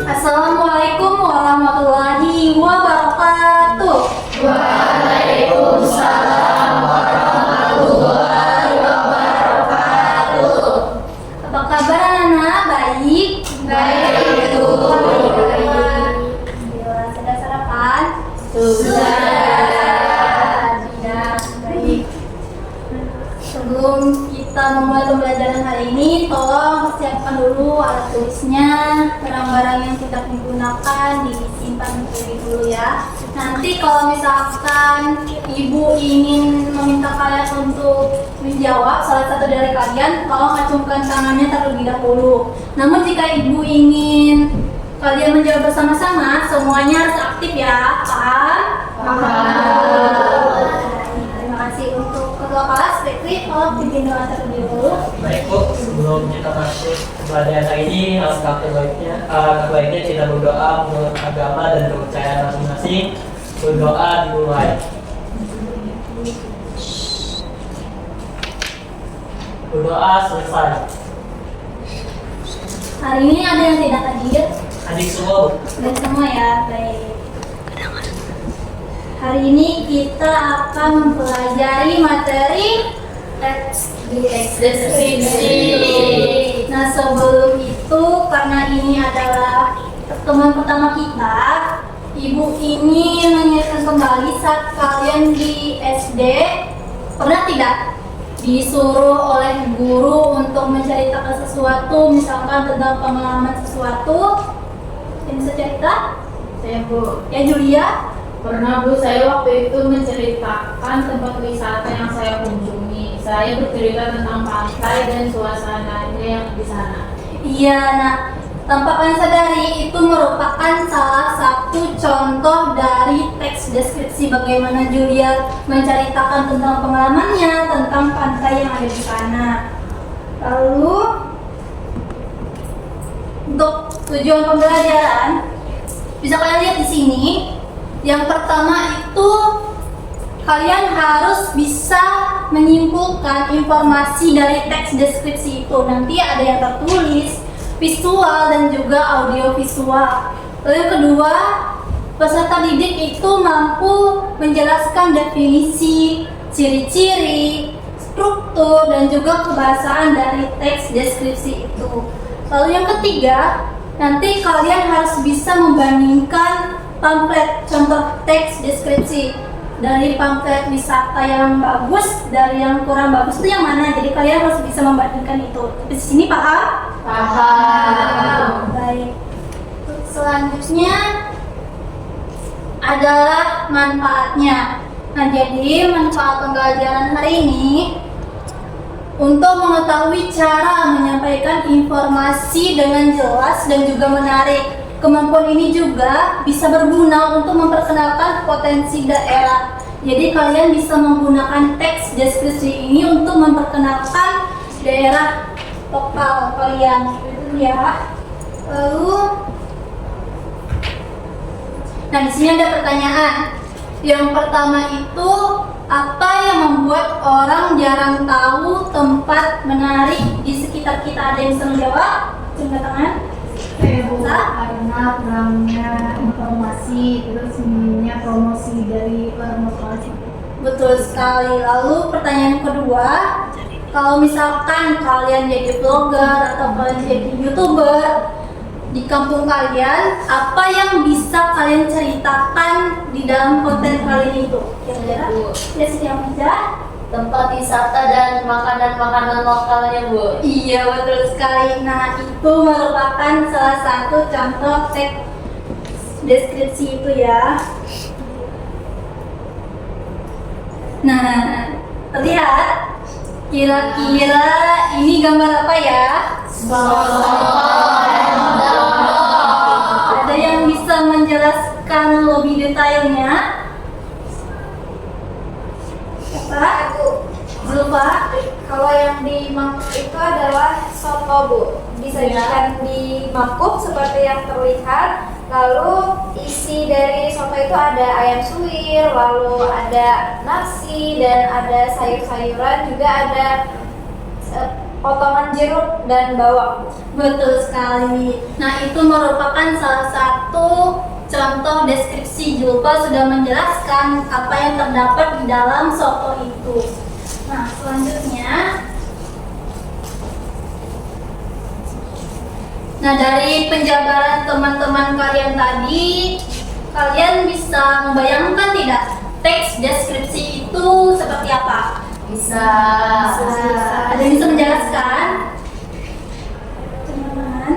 Assalamualaikum warahmatullahi wabarakatuh. Waalaikumsalam warahmatullahi wabarakatuh. Apa kabar anak-anak? Baik? Baik, Bu. Alhamdulillah. Sudah sarapan? Sudah. Baik. Sebelum kita memulai pembelajaran hari ini, tolong siapkan dulu alat tulisnya, barang-barang yang sudah digunakan disimpan dulu ya. Nanti kalau misalkan ibu ingin meminta kalian untuk menjawab salah satu dari kalian, tolong acungkan tangannya terlebih dahulu. Namun jika ibu ingin kalian menjawab bersama-sama, semuanya harus aktif ya. Paham? Terima kasih. Untuk ketua kelas, Fikri, tolong pimpin doa terlebih dahulu. Baik Bu, sebelum kita masuk ke pelajaran hari ini, alangkah baiknya kita berdoa menurut agama dan kepercayaan masing-masing. Berdoa dimulai. Berdoa selesai. Hari ini ada yang tidak hadir? Adik semua Bu. Dan semua ya, baik. Hari ini kita akan mempelajari materi teks deskripsi. Nah, sebelum itu, karena ini adalah pertemuan pertama kita, Ibu ini mengingatkan kembali saat kalian di SD, pernah tidak disuruh oleh guru untuk menceritakan sesuatu, misalkan tentang pengalaman sesuatu? Yang bisa cerita? Saya, Bu. Ya, Julia? Pernah, Bu, saya waktu itu menceritakan tempat wisata yang saya kunjungi. Saya bercerita tentang pantai dan suasananya yang di sana. Iya, nah, tanpa kalian sadari itu merupakan salah satu contoh dari teks deskripsi bagaimana Julia menceritakan tentang pengalamannya tentang pantai yang ada di sana. Lalu, untuk tujuan pembelajaran, bisa kalian lihat di sini. Yang pertama itu kalian harus bisa menyimpulkan informasi dari teks deskripsi itu. Nanti ada yang tertulis, visual, dan juga audio visual. Lalu yang kedua, peserta didik itu mampu menjelaskan definisi, ciri-ciri, struktur, dan juga kebahasaan dari teks deskripsi itu. Lalu yang ketiga, nanti kalian harus bisa membandingkan pamflet contoh teks deskripsi. Dari pamflet wisata yang bagus, dari yang kurang bagus itu yang mana? Jadi kalian harus bisa membandingkan itu. Di sini paham? Paham. Baik. Selanjutnya adalah manfaatnya. Nah, jadi manfaat pembelajaran hari ini untuk mengetahui cara menyampaikan informasi dengan jelas dan juga menarik. Kemampuan ini juga bisa berguna untuk memperkenalkan potensi daerah. Jadi kalian bisa menggunakan teks deskripsi ini untuk memperkenalkan daerah lokal kalian, gitu ya. Lalu, nah di sini ada pertanyaan. Yang pertama itu, apa yang membuat orang jarang tahu tempat menarik di sekitar kita? Ada yang bisa menjawab? Coba tangan. Karena kurangnya informasi, terus minimnya promosi dari promosi. Betul sekali. Lalu pertanyaan kedua, kalau misalkan kalian jadi vlogger atau kalian jadi YouTuber di kampung kalian, apa yang bisa kalian ceritakan di dalam konten kalian itu? Kira-kira? Ya, siapa aja? Tempat wisata dan makanan-makanan lokalnya, Bu. Iya, betul sekali. Nah, itu merupakan salah satu contoh teks deskripsi itu ya. Nah, terlihat kira-kira ini gambar apa ya? Ada yang bisa menjelaskan lebih detailnya? Siapa? Lupa. Kalau yang di mangkuk itu adalah soto, Bu. Disajikan di mangkuk seperti yang terlihat. Lalu isi dari soto itu ada ayam suwir, lalu ada nasi dan ada sayur-sayuran, juga ada potongan jeruk dan bawang. Betul sekali. Nah, itu merupakan salah satu contoh deskripsi. Julfa sudah menjelaskan apa yang terdapat di dalam soto itu. Nah, selanjutnya, nah dari penjabaran teman-teman kalian tadi, kalian bisa membayangkan tidak teks deskripsi itu seperti apa? Bisa. Ada yang bisa menjelaskan? Teman-teman,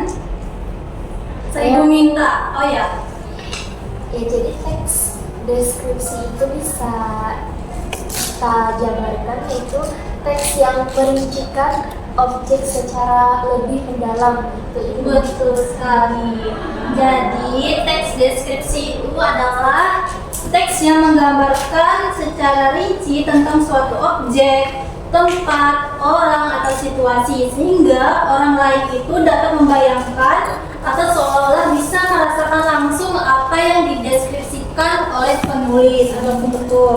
saya ibu minta. Oh ya, Ya, jadi teks deskripsi itu bisa kita jabarkan yaitu teks yang merincikan objek secara lebih mendalam gitu. betul sekali. Jadi teks deskripsi itu adalah teks yang menggambarkan secara rinci tentang suatu objek, tempat, orang, atau situasi sehingga orang lain itu dapat membayangkan atau seolah-olah bisa merasakan langsung apa yang dideskripsikan oleh penulis atau penutur.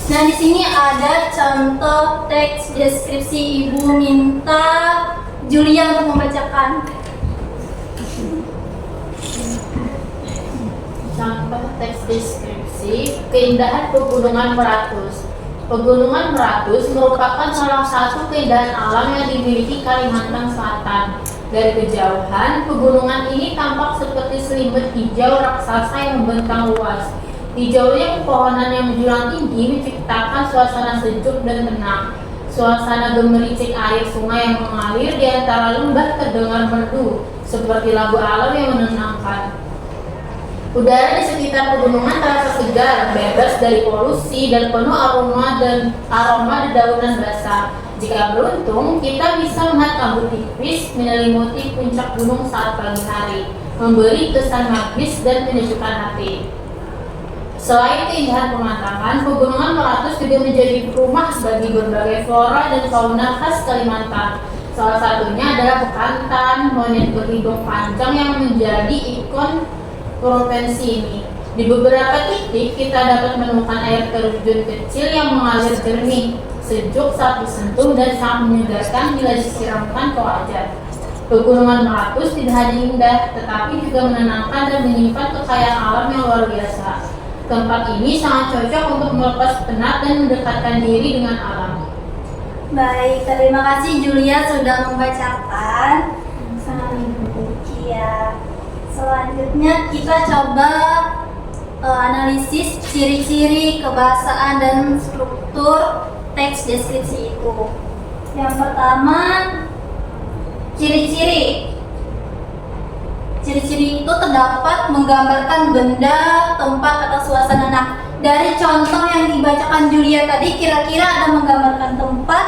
Nah, di sini ada contoh teks deskripsi. Ibu minta Julia untuk membacakan. Contoh teks deskripsi, keindahan Pegunungan Meratus. Pegunungan Meratus merupakan salah satu keindahan alam yang dimiliki Kalimantan Selatan. Dari kejauhan, pegunungan ini tampak seperti selimut hijau raksasa yang membentang luas. Hijaunya pepohonan yang menjulang tinggi menciptakan suasana sejuk dan tenang. Suasana gemericik air sungai yang mengalir di antara lembah terdengar merdu, seperti lagu alam yang menenangkan. Udara di sekitar pegunungan terasa segar, bebas dari polusi dan penuh aroma dedaunan basah. Jika beruntung, kita bisa melihat kabut tipis menyelimuti puncak gunung saat pagi hari, memberi kesan magis dan menyejukkan hati. Selain keindahan pemandangan, Pegunungan Meratus juga menjadi rumah bagi berbagai flora dan fauna khas Kalimantan. Salah satunya adalah bekantan, monyet berhidung panjang yang menjadi ikon provinsi ini. Di beberapa titik kita dapat menemukan air terjun kecil yang mengalir jernih, sejuk saat disentuh dan sangat menyegarkan bila disiramkan ke wajah. Pegunungan Meratus tidak hanya indah, tetapi juga menenangkan dan menyimpan kekayaan alam yang luar biasa. Tempat ini sangat cocok untuk melepas penat dan mendekatkan diri dengan alam. Baik, terima kasih Julia sudah membacakan. Sama Ibu. Iya. Selanjutnya kita coba analisis ciri-ciri kebahasaan dan struktur teks deskripsi itu. Yang pertama, ciri-ciri. Ciri-ciri itu terdapat menggambarkan benda, tempat, atau suasana. Nah, dari contoh yang dibacakan Julia tadi, kira-kira ada menggambarkan tempat,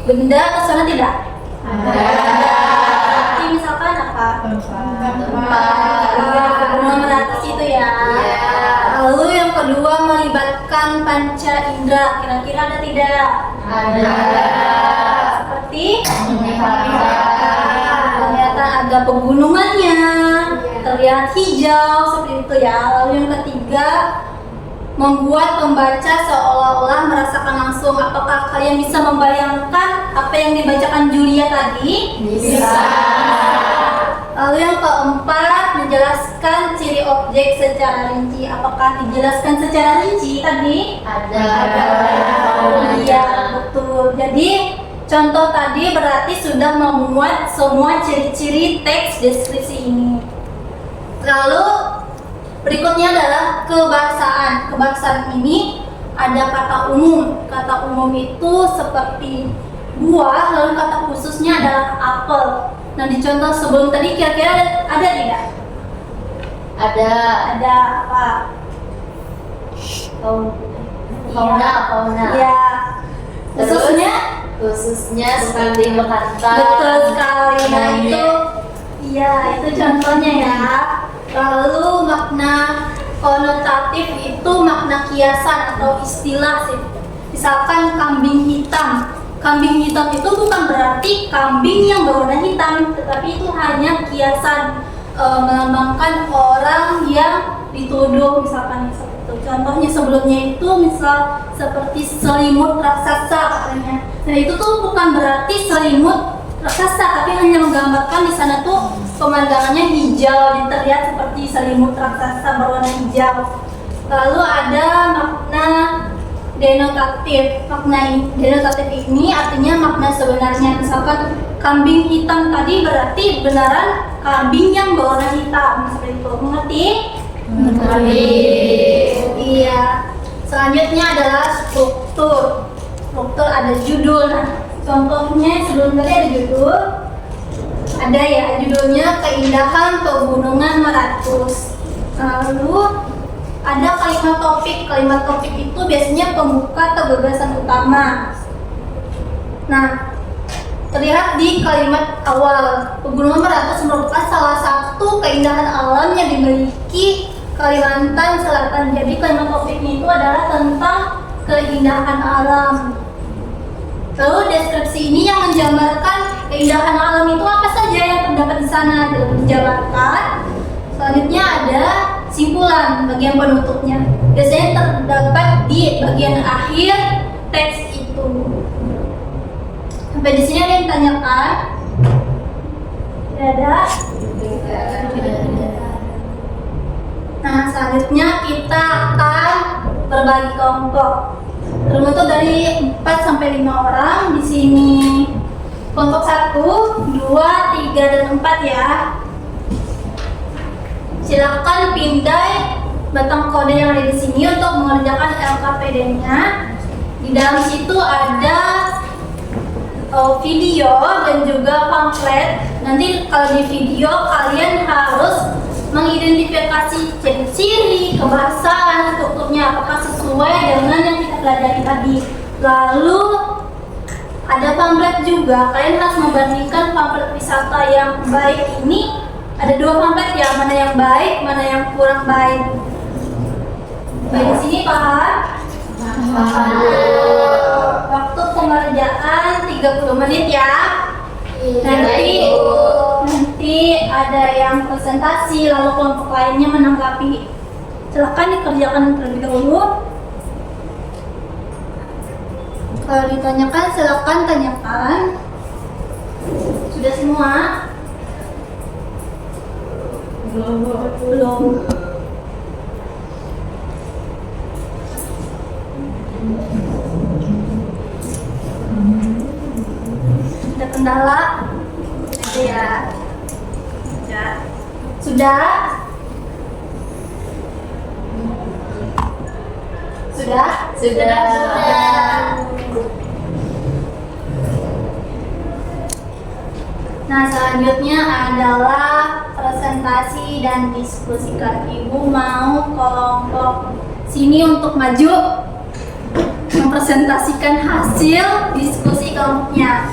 benda, atau suasana tidak? Ada. Seperti misalkan apa? Tempat. Pegunungan Meratus itu ya. Lalu yang kedua melibatkan panca indera, kira-kira ada tidak? Ada. Seperti kelihatan ada pegunungannya, terlihat hijau seperti itu ya. Lalu yang ketiga membuat pembaca seolah-olah merasakan langsung. Apakah kalian bisa membayangkan apa yang dibacakan Julia tadi? Bisa. Lalu yang keempat menjelaskan ciri objek secara rinci. Apakah dijelaskan secara rinci tadi? Ada. Iya, betul. Jadi contoh tadi berarti sudah memuat semua ciri-ciri teks deskripsi ini. Lalu berikutnya adalah kebahasaan. Kebahasaan ini ada kata umum. Kata umum itu seperti buah, lalu kata khususnya adalah apel. Nah, di contoh sebelum tadi kira-kira ada tidak? Ada. Ada apa? Fauna. Ya. Terus? Khususnya seperti bekantan. betul sekali. Nah, monyet. itu iya, itu contohnya ya. Lalu makna konotatif itu makna kiasan atau istilah sih. Misalkan kambing hitam. Kambing hitam itu bukan berarti kambing yang berwarna hitam, tetapi itu hanya kiasan melambangkan orang yang dituduh misalkan seperti itu. Contohnya sebelumnya itu misal seperti selimut raksasa katanya. Nah itu tuh bukan berarti selimut raksasa, tapi hanya menggambarkan di sana tuh pemandangannya hijau, jadi terlihat seperti selimut raksasa berwarna hijau. Lalu ada makna denotatif. Makna denotatif ini artinya makna sebenarnya. Misalkan kambing hitam tadi berarti benaran kambing yang berwarna hitam. Seperti itu. Mengerti? Mengerti. Iya. Selanjutnya adalah struktur. Struktur ada judul. Nah, contohnya sebelum tadi ada judul. Ada ya judulnya Keindahan Pegunungan Meratus. Lalu ada kalimat topik. Kalimat topik itu biasanya pembuka atau gagasan utama. Nah, terlihat di kalimat awal, Pegunungan Meratus merupakan salah satu keindahan alam yang dimiliki Kalimantan Selatan. Jadi kalimat topiknya itu adalah tentang keindahan alam. Lalu deskripsi ini yang menjabarkan keindahan alam itu apa saja yang terdapat di sana dijabarkan. Selanjutnya ada simpulan bagian penutupnya. Biasanya terdapat di bagian akhir teks itu. Sampai di sini ada yang ditanyakan? Tidak ada? Tidak ada. Nah, selanjutnya kita akan berbagi kelompok. Terbentuk dari 4 sampai 5 orang di sini. Kelompok 1, 2, 3 dan 4 ya. Silakan pindai batang kode yang ada di sini untuk mengerjakan LKPD-nya. Di dalam situ ada video dan juga pamflet. Nanti kalau di video kalian harus mengidentifikasi ciri-ciri, kebahasaan, strukturnya apakah sesuai dengan yang kita pelajari tadi. Lalu ada pamflet juga. Kalian harus membandingkan pamflet wisata yang baik ini. Ada 2 pamflet ya, mana yang baik, mana yang kurang baik. Baik, di sini paham? Waktu pengerjaan 30 menit ya. Nanti ada yang presentasi, lalu kelompok lainnya menanggapi. Silakan dikerjakan terlebih dahulu. Kalau ditanyakan, silakan tanyakan. Sudah semua? Belum. Ada kendala? Ada ya? Ya. Sudah? Sudah? Sudah. Nah, selanjutnya adalah presentasi dan diskusikan. Ibu mau kelompok sini untuk maju mempresentasikan hasil diskusi kelompoknya.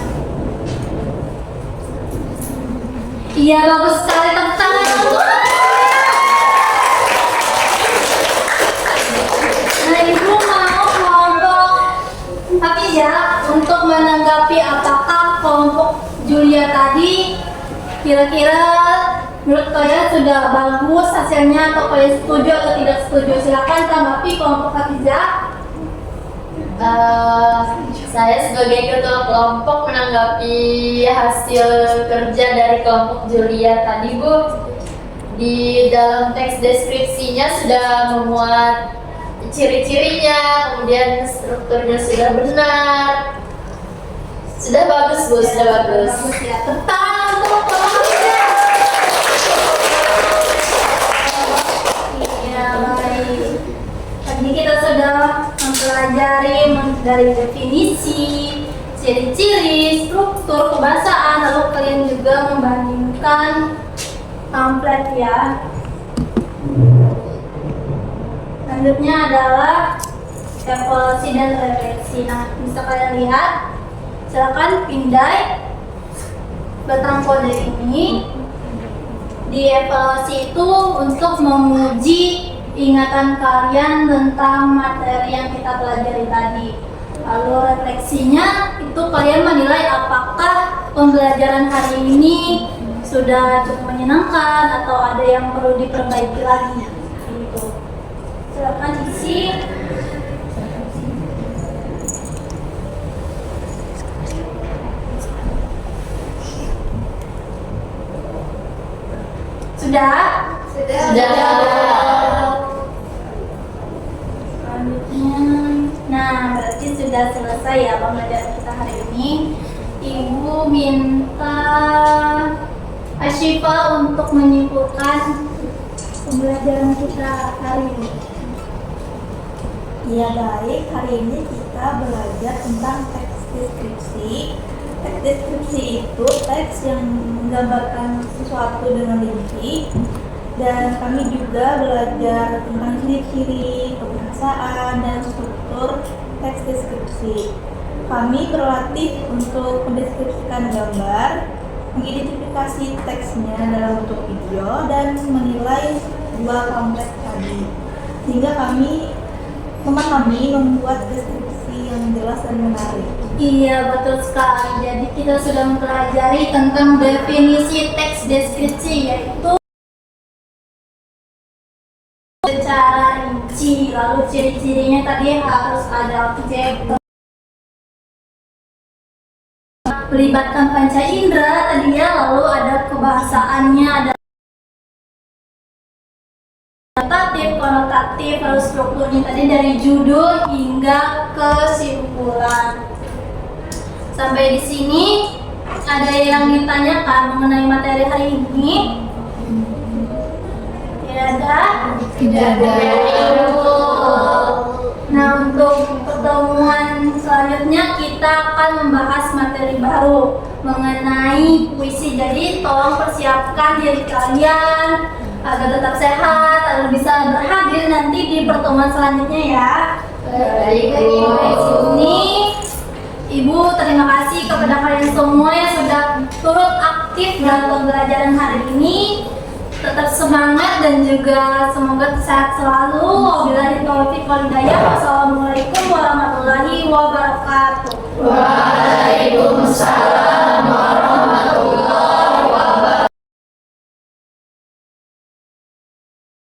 Iya, bagus sekali, tepuk tangan. Nah, ibu mau kelompok Hafizah untuk menanggapi apakah kelompok Julia tadi kira-kira menurut kalian sudah bagus hasilnya atau kalian setuju atau tidak setuju. Silakan tanggapi kelompok Hafizah. Saya sebagai ketua kelompok menanggapi hasil kerja dari kelompok Julia tadi, Bu. Di dalam teks deskripsinya sudah memuat ciri-cirinya, kemudian strukturnya sudah benar. Sudah bagus, Bu, sudah bagus. Bagus ya. Tentang untuk kelompok Hafizah. Iya, baik. Tadi kita sudah mempelajari dari definisi, ciri-ciri, struktur, kebahasaan, lalu kalian juga membandingkan pamflet ya. Selanjutnya adalah evaluasi dan refleksi. Nah, bisa kalian lihat, silakan pindai batang kode ini. Di evaluasi itu untuk menguji ingatan kalian tentang materi yang kita pelajari tadi. Lalu refleksinya itu kalian menilai apakah pembelajaran hari ini sudah cukup menyenangkan atau ada yang perlu diperbaiki lagi. Gitu. Silakan isi. Sudah? Sudah. Selanjutnya, nah berarti sudah selesai ya pembelajaran kita hari ini. Ibu minta Asyifa untuk menyimpulkan pembelajaran kita hari ini. Ya baik, hari ini kita belajar tentang teks deskripsi. Teks deskripsi itu teks yang menggambarkan sesuatu dengan rinci. Dan kami juga belajar tentang ciri-ciri, kebahasaan, dan struktur teks deskripsi. Kami berlatih untuk mendeskripsikan gambar, mengidentifikasi teksnya dalam bentuk video, dan menilai dua konteks tadi. Sehingga kami membuat deskripsi yang jelas dan menarik. Iya betul sekali. Jadi kita sudah mempelajari tentang definisi teks deskripsi, yaitu secara rinci. Lalu ciri-cirinya tadi harus ada objek, melibatkan panca indera tadinya, lalu ada kebahasaannya, ada notatif, konotatif, lalu strukturnya tadi dari judul hingga kesimpulan. Sampai di sini ada yang ditanyakan mengenai materi hari ini? Tidak ada? Tidak ada. Nah, untuk pertemuan selanjutnya kita akan membahas materi baru mengenai puisi. Jadi tolong persiapkan diri kalian agar tetap sehat, agar bisa berhadir nanti di pertemuan selanjutnya ya. Baik, Bu. Dari sini, Ibu terima kasih kepada kalian semua yang sudah turut aktif dalam pembelajaran hari ini. Tetap semangat dan juga semoga sehat selalu. Wabillahi taufiq wal hidayah. Wassalamualaikum warahmatullahi wabarakatuh.